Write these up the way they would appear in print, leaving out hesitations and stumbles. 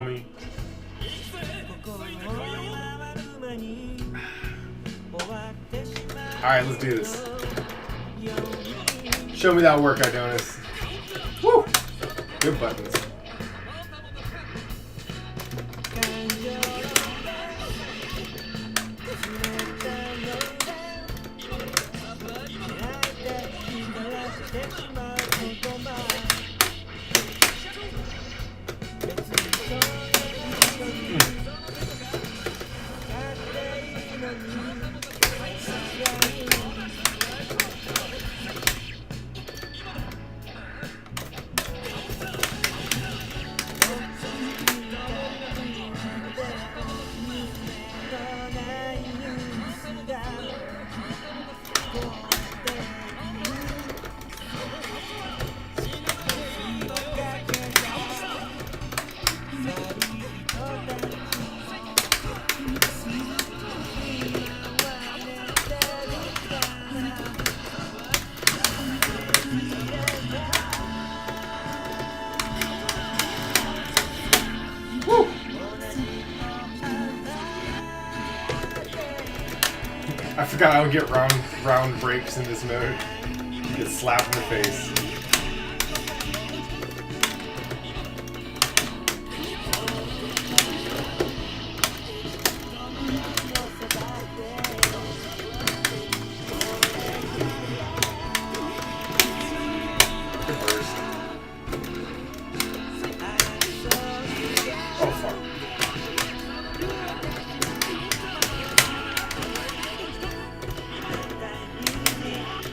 me. Alright, let's do this. Show me that work, Aidonis. Woo! Good buttons. I forgot I don't get round breaks in this mode. You get slapped in the face. Good burst. Oh fuck.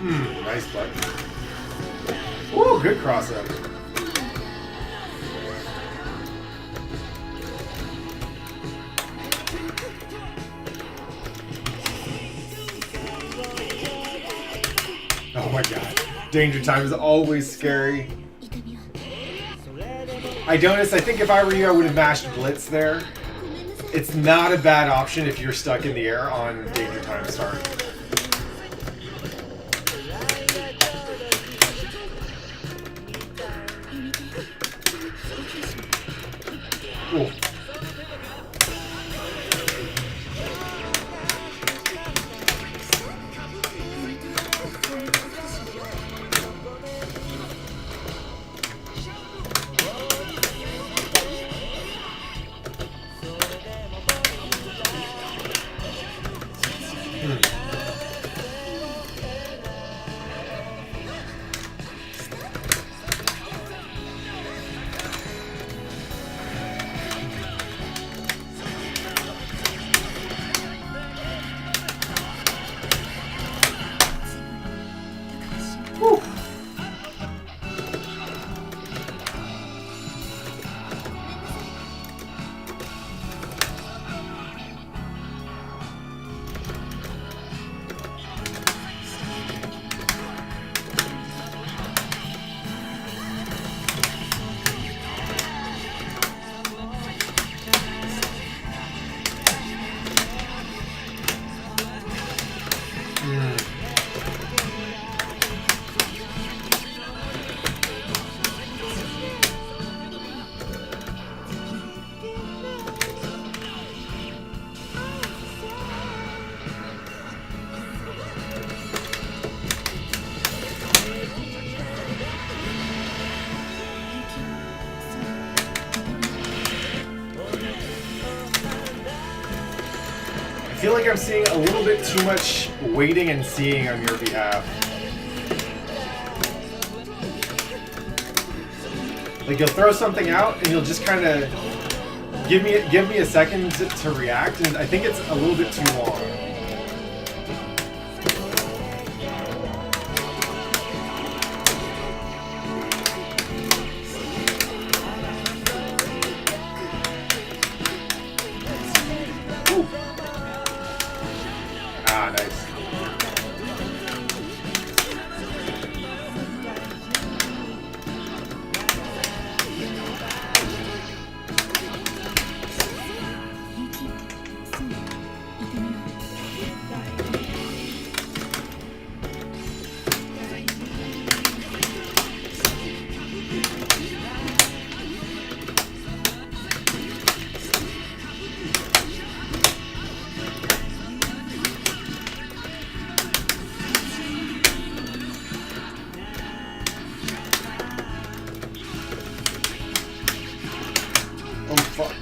Nice button. Ooh, good cross up. Oh my god. Danger time is always scary. Aidonis, I think if I were you, I would have mashed Blitz there. It's not a bad option if you're stuck in the air on Danger time start. Cool. I feel like I'm seeing a little bit too much waiting and seeing on your behalf. Like you'll throw something out and you'll just kind of give me a second to react, and I think it's a little bit too long. Ah, nice. Oh fuck.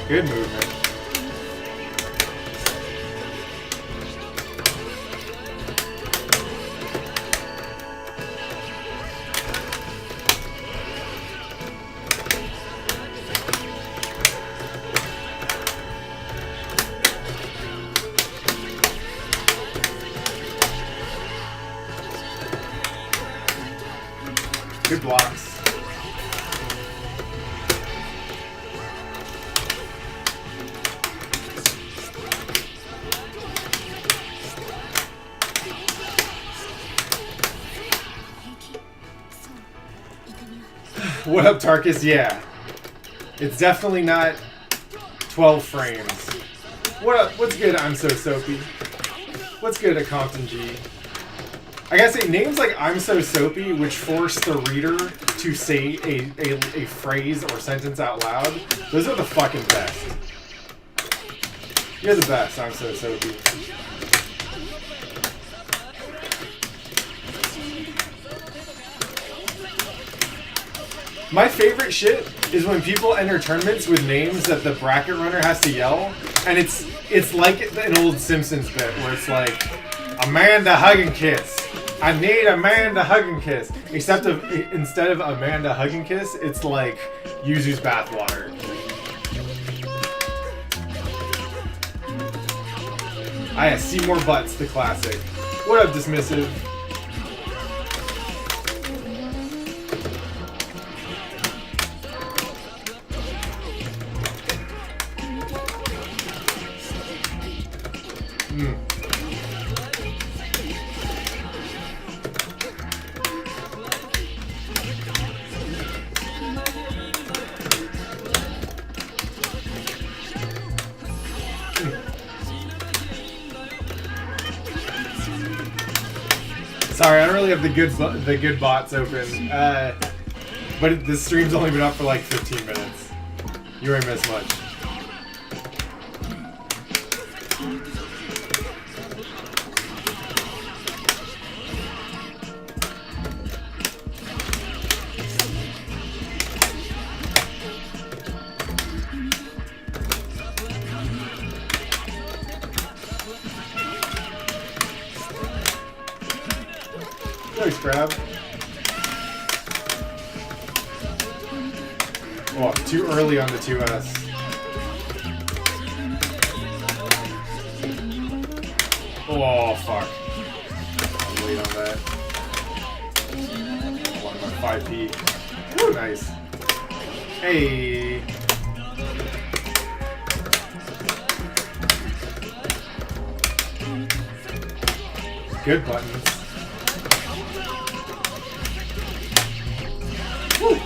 Good movement. Good blocks. What up, Tarkus? Yeah. It's definitely not 12 frames. What up? What's good? I'm so soapy. What's good at Compton G? I gotta say, names like I'm so soapy, which force the reader to say a phrase or sentence out loud, those are the fucking best. You're the best, I'm so soapy. My favorite shit is when people enter tournaments with names that the bracket runner has to yell, and it's like an old Simpsons bit where it's like, Amanda Hug and Kiss. I need Amanda Hug and Kiss. Except instead of Amanda Hug and Kiss, it's like Yuzu's bathwater. I see more butts, the classic. What up, Dismissive? Sorry, I don't really have the good bots open, but the stream's only been up for like 15 minutes. You won't miss much. Nice grab. Oh, too early on the 2S. Oh, fuck. I'll wait on that. I want my 5P. Oh, nice. Hey. Good buttons. Woo.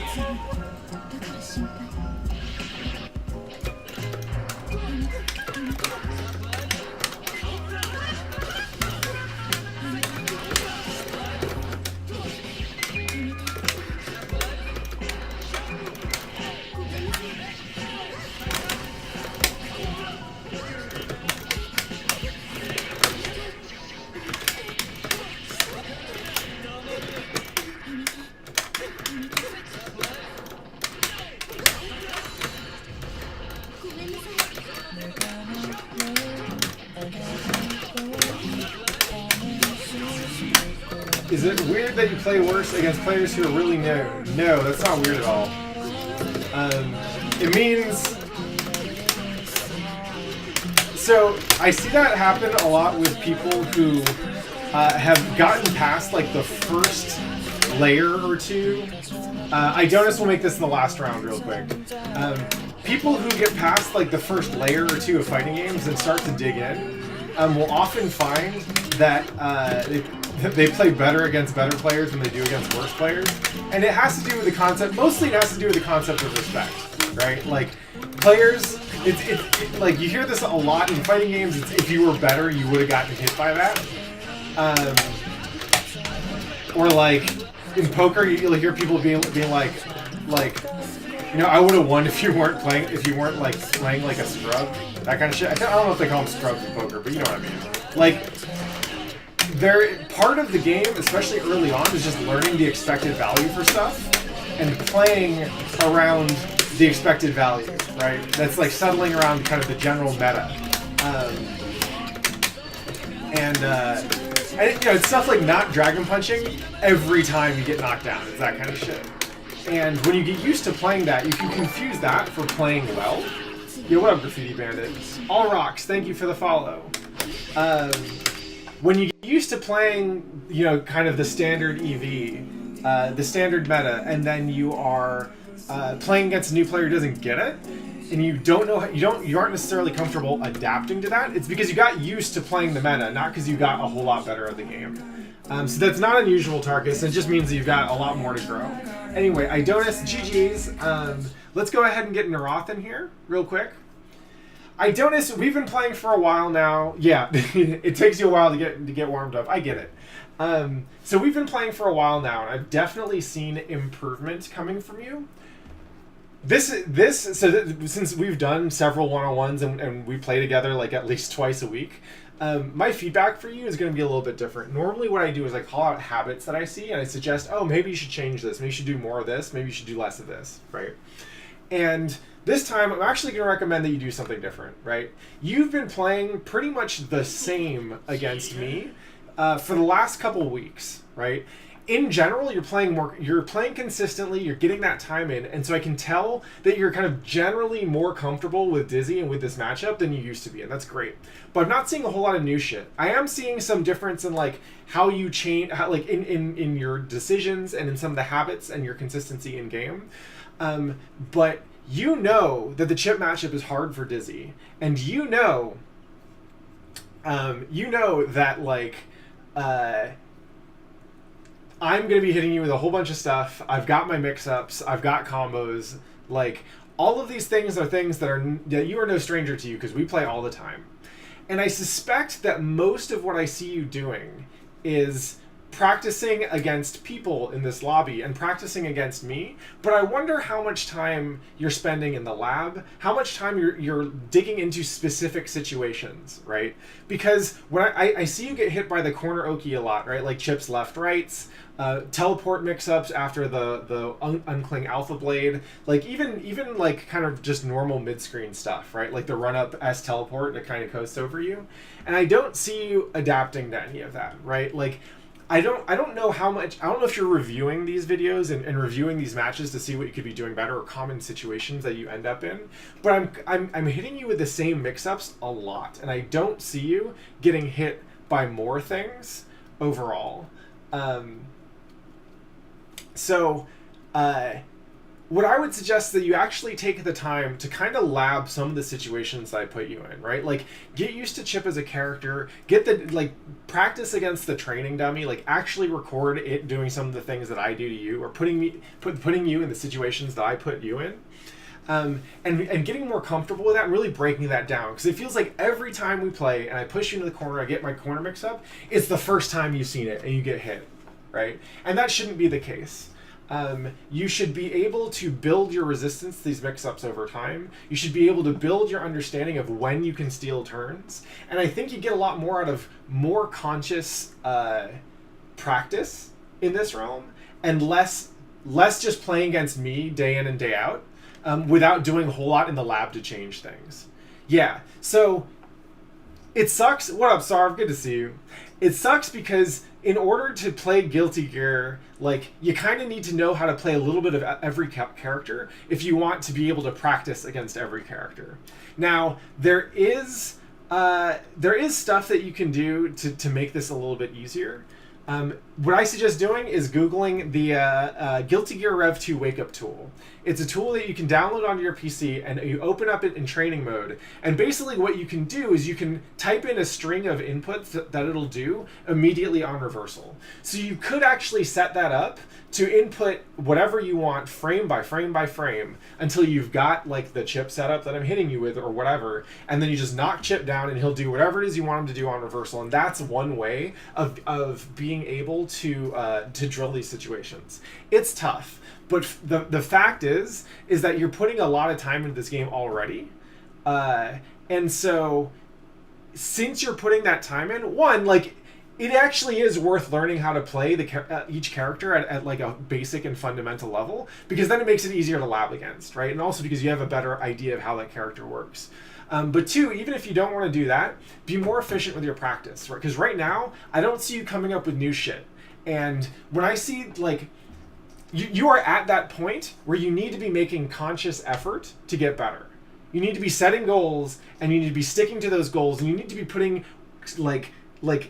Is it weird that you play worse against players who are really known? No, that's not weird at all. It means... So, I see that happen a lot with people who have gotten past, like, the first layer or two. Aidonis will make this in the last round real quick. People who get past, like, the first layer or two of fighting games and start to dig in will often find that they play better against better players than they do against worse players. And it has to do with the concept, mostly it has to do with the concept of respect, right? Like, players, like, you hear this a lot in fighting games, it's if you were better, you would have gotten hit by that. Or, like, in poker, you'll hear people being like, you know, I would have won if you weren't playing like a scrub, that kind of shit. I don't know if they call them scrubs in poker, but you know what I mean. Like, part of the game, especially early on, is just learning the expected value for stuff and playing around the expected value, right? That's like settling around kind of the general meta. And you know, it's stuff like not dragon punching every time you get knocked down. It's that kind of shit. And when you get used to playing that, you can confuse that for playing well. Yo, what up, Graffiti Bandit? All rocks, thank you for the follow. When you get used to playing, you know, kind of the standard EV, the standard meta, and then you are playing against a new player who doesn't get it, and you don't know, you aren't necessarily comfortable adapting to that, it's because you got used to playing the meta, not because you got a whole lot better at the game. So that's not unusual, Tarkus. It just means that you've got a lot more to grow. Anyway, Aidonis, GG's. Let's go ahead and get Naroth in here real quick. Aidonis, we've been playing for a while now. Yeah, it takes you a while to get warmed up. I get it. So we've been playing for a while now, and I've definitely seen improvement coming from you. Since we've done several one-on-ones and we play together like at least twice a week, my feedback for you is going to be a little bit different. Normally what I do is I call out habits that I see and I suggest, oh, maybe you should change this, maybe you should do more of this, maybe you should do less of this, right? And this time I'm actually going to recommend that you do something different, right? You've been playing pretty much the same against me for the last couple weeks, right? In general, you're playing consistently, you're getting that time in, and so I can tell that you're kind of generally more comfortable with Dizzy and with this matchup than you used to be, and that's great. But I'm not seeing a whole lot of new shit. I am seeing some difference in like how you change, like in your decisions and in some of the habits and your consistency in game. But you know that the chip matchup is hard for Dizzy, and you know that like. I'm going to be hitting you with a whole bunch of stuff. I've got my mix-ups. I've got combos. Like, all of these things are things that you are no stranger to, because we play all the time. And I suspect that most of what I see you doing is practicing against people in this lobby and practicing against me, but I wonder how much time you're spending in the lab, how much time you're digging into specific situations, right? Because when I see you get hit by the corner Oki a lot, right? Like chips left, rights, teleport mix-ups after the uncling alpha blade, like even like kind of just normal mid-screen stuff, right? Like the run-up S teleport that kind of coasts over you. And I don't see you adapting to any of that, right? Like, I don't know how much. I don't know if you're reviewing these videos and reviewing these matches to see what you could be doing better or common situations that you end up in. But I'm hitting you with the same mix-ups a lot, and I don't see you getting hit by more things overall. What I would suggest that you actually take the time to kind of lab some of the situations that I put you in, right? Like, get used to Chip as a character, practice against the training dummy, like actually record it doing some of the things that I do to you, or putting you in the situations that I put you in. And getting more comfortable with that and really breaking that down. Because it feels like every time we play and I push you into the corner, I get my corner mix up, it's the first time you've seen it and you get hit, right? And that shouldn't be the case. You should be able to build your resistance to these mix-ups over time. You should be able to build your understanding of when you can steal turns. And I think you get a lot more out of more conscious practice in this realm and less just playing against me day in and day out without doing a whole lot in the lab to change things. Yeah, so it sucks. What up, Sarv? Good to see you. It sucks because in order to play Guilty Gear, like, you kind of need to know how to play a little bit of every character if you want to be able to practice against every character. Now, there is stuff that you can do to make this a little bit easier. What I suggest doing is Googling the Guilty Gear Rev 2 Wake Up Tool. It's a tool that you can download onto your PC, and you open up it in training mode. And basically what you can do is you can type in a string of inputs that it'll do immediately on reversal. So you could actually set that up to input whatever you want frame by frame by frame until you've got like the chip setup that I'm hitting you with or whatever, and then you just knock chip down and he'll do whatever it is you want him to do on reversal. And that's one way of being able to drill these situations. It's tough, but the fact is that you're putting a lot of time into this game already, and so since you're putting that time in, one, like, it actually is worth learning how to play each character at like a basic and fundamental level, because then it makes it easier to lab against, right? And also because you have a better idea of how that character works. But two, even if you don't want to do that, be more efficient with your practice, right? Because right now, I don't see you coming up with new shit. And when I see, like, you are at that point where you need to be making conscious effort to get better. You need to be setting goals, and you need to be sticking to those goals, and you need to be putting, like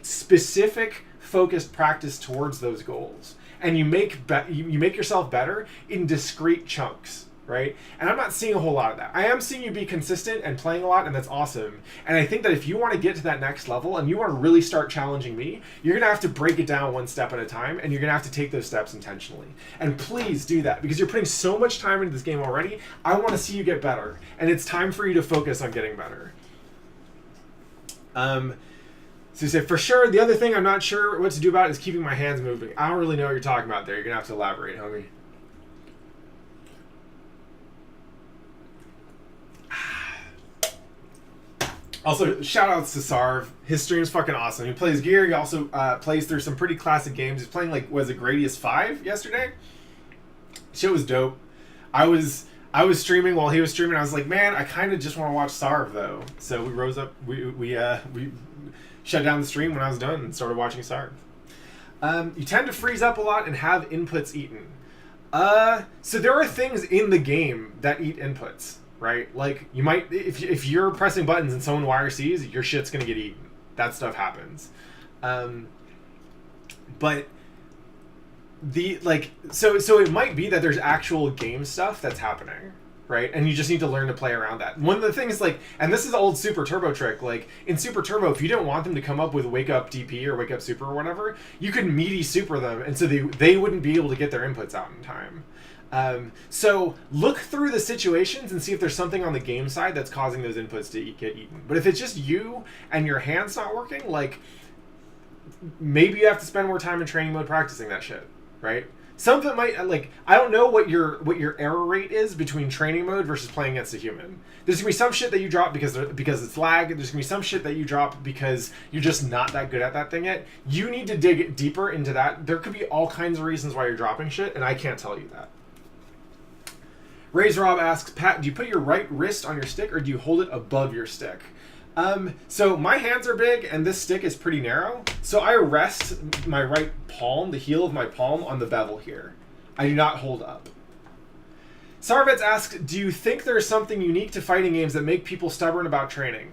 specific focused practice towards those goals. And you make yourself better in discrete chunks, right? And I'm not seeing a whole lot of that. I am seeing you be consistent and playing a lot, and that's awesome. And I think that if you want to get to that next level and you want to really start challenging me, you're going to have to break it down one step at a time, and you're going to have to take those steps intentionally. And please do that, because you're putting so much time into this game already. I want to see you get better, and it's time for you to focus on getting better. So you say, for sure, the other thing I'm not sure what to do about is keeping my hands moving. I don't really know what you're talking about there. You're going to have to elaborate, homie. Also, shout outs to Sarv. His stream's fucking awesome. He plays Gear. He also plays through some pretty classic games. He's playing, like, was it Gradius 5 yesterday? Shit was dope. I was streaming while he was streaming. I was like, man, I kind of just want to watch Sarv, though. So we rose up. We shut down the stream when I was done and started watching Sarv. You tend to freeze up a lot and have inputs eaten. So there are things in the game that eat inputs, right? Like, you might, if you're pressing buttons and someone YRCs, your shit's gonna get eaten. That stuff happens. But so it might be that there's actual game stuff that's happening, right? And you just need to learn to play around that. One of the things, like, and this is an old Super Turbo trick, like, in Super Turbo, if you didn't want them to come up with Wake Up DP or Wake Up Super or whatever, you could meaty super them, and so they wouldn't be able to get their inputs out in time. So look through the situations and see if there's something on the game side that's causing those inputs to get eaten. But if it's just you and your hand's not working, like, maybe you have to spend more time in training mode practicing that shit, right? Some of it might, like, I don't know what your error rate is between training mode versus playing against a human. There's gonna be some shit that you drop because it's lag. There's gonna be some shit that you drop because you're just not that good at that thing yet. You need to dig deeper into that. There could be all kinds of reasons why you're dropping shit, and I can't tell you that. Raise Rob asks, Pat, do you put your right wrist on your stick or do you hold it above your stick? So my hands are big and this stick is pretty narrow. So I rest my right palm, the heel of my palm, on the bevel here. I do not hold up. Sarvets asks, do you think there's something unique to fighting games that make people stubborn about training?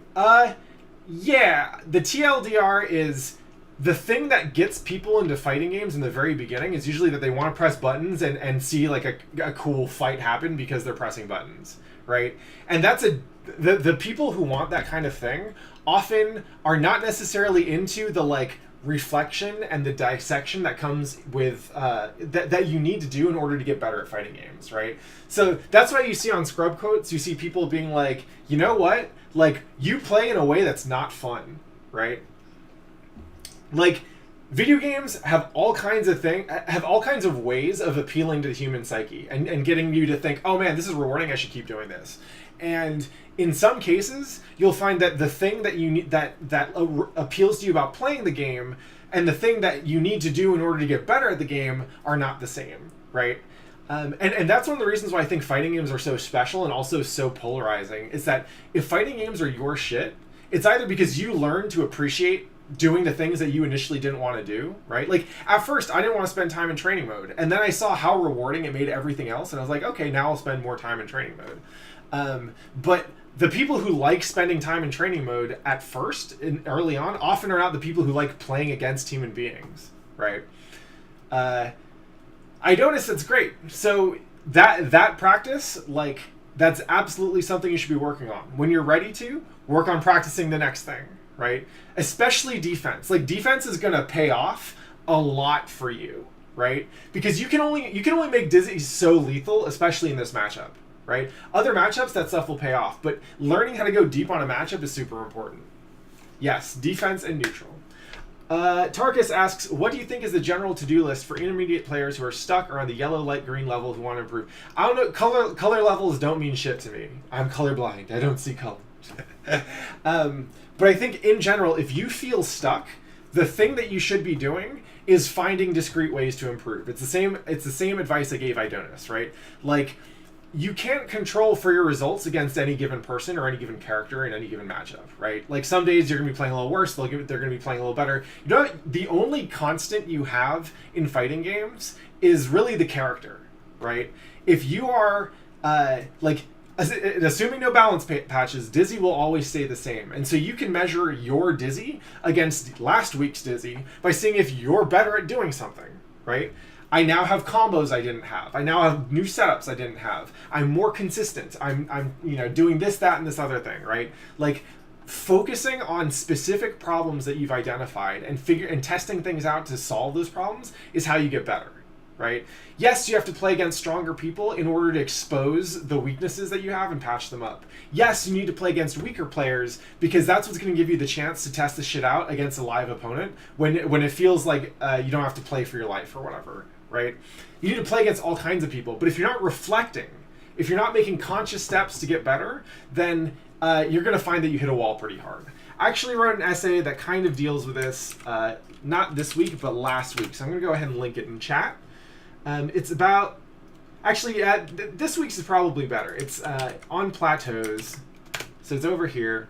Yeah. The TLDR is the thing that gets people into fighting games in the very beginning is usually that they want to press buttons and see like a cool fight happen because they're pressing buttons, right? And that's the people who want that kind of thing often are not necessarily into the like reflection and the dissection that comes with that you need to do in order to get better at fighting games, right? So that's why you see on scrub quotes, you see people being like, you know what? Like, you play in a way that's not fun, right? Like, video games have all kinds of ways of appealing to the human psyche and getting you to think, oh man, this is rewarding, I should keep doing this. And in some cases, you'll find that the thing that you need that appeals to you about playing the game and the thing that you need to do in order to get better at the game are not the same, right? And that's one of the reasons why I think fighting games are so special and also so polarizing, is that if fighting games are your shit, it's either because you learn to appreciate doing the things that you initially didn't want to do, right? Like at first I didn't want to spend time in training mode, and then I saw how rewarding it made everything else, and I was like, okay, now I'll spend more time in training mode. But the people who like spending time in training mode at first and early on often are not the people who like playing against human beings, right? Aidonis, that's great. So that practice, like, that's absolutely something you should be working on. When you're ready to, work on practicing the next thing, right? Especially defense. Like, defense is going to pay off a lot for you, right? Because you can only make Dizzy so lethal, especially in this matchup, right? Other matchups, that stuff will pay off, but learning how to go deep on a matchup is super important. Yes, defense and neutral. Tarkus asks, what do you think is the general to-do list for intermediate players who are stuck or on the yellow, light, green level who want to improve? I don't know. Color levels don't mean shit to me. I'm colorblind. I don't see color. But I think in general, if you feel stuck, the thing that you should be doing is finding discrete ways to improve. It's the same advice I gave Aidonis, right? Like, you can't control for your results against any given person or any given character in any given matchup, right? Like, some days you're going to be playing a little worse, they're going to be playing a little better. You know, the only constant you have in fighting games is really the character, right? If you are, assuming no balance patches, Dizzy will always stay the same. And so you can measure your Dizzy against last week's Dizzy by seeing if you're better at doing something, right? I now have combos I didn't have. I now have new setups I didn't have. I'm more consistent. I'm doing this, that, and this other thing, right? Like, focusing on specific problems that you've identified and testing things out to solve those problems is how you get better, right? Yes, you have to play against stronger people in order to expose the weaknesses that you have and patch them up. Yes, you need to play against weaker players because that's what's going to give you the chance to test the shit out against a live opponent when it feels like you don't have to play for your life or whatever. Right? You need to play against all kinds of people, but if you're not reflecting, if you're not making conscious steps to get better, then you're going to find that you hit a wall pretty hard. I actually wrote an essay that kind of deals with this, not this week, but last week. So I'm going to go ahead and link it in chat. It's about, actually, this week's is probably better. It's on plateaus, so it's over here.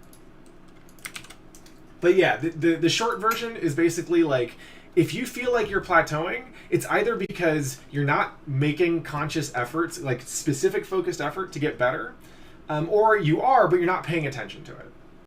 But yeah, the short version is basically like, if you feel like you're plateauing, it's either because you're not making conscious efforts, like specific focused effort to get better, or you are, but you're not paying attention to it.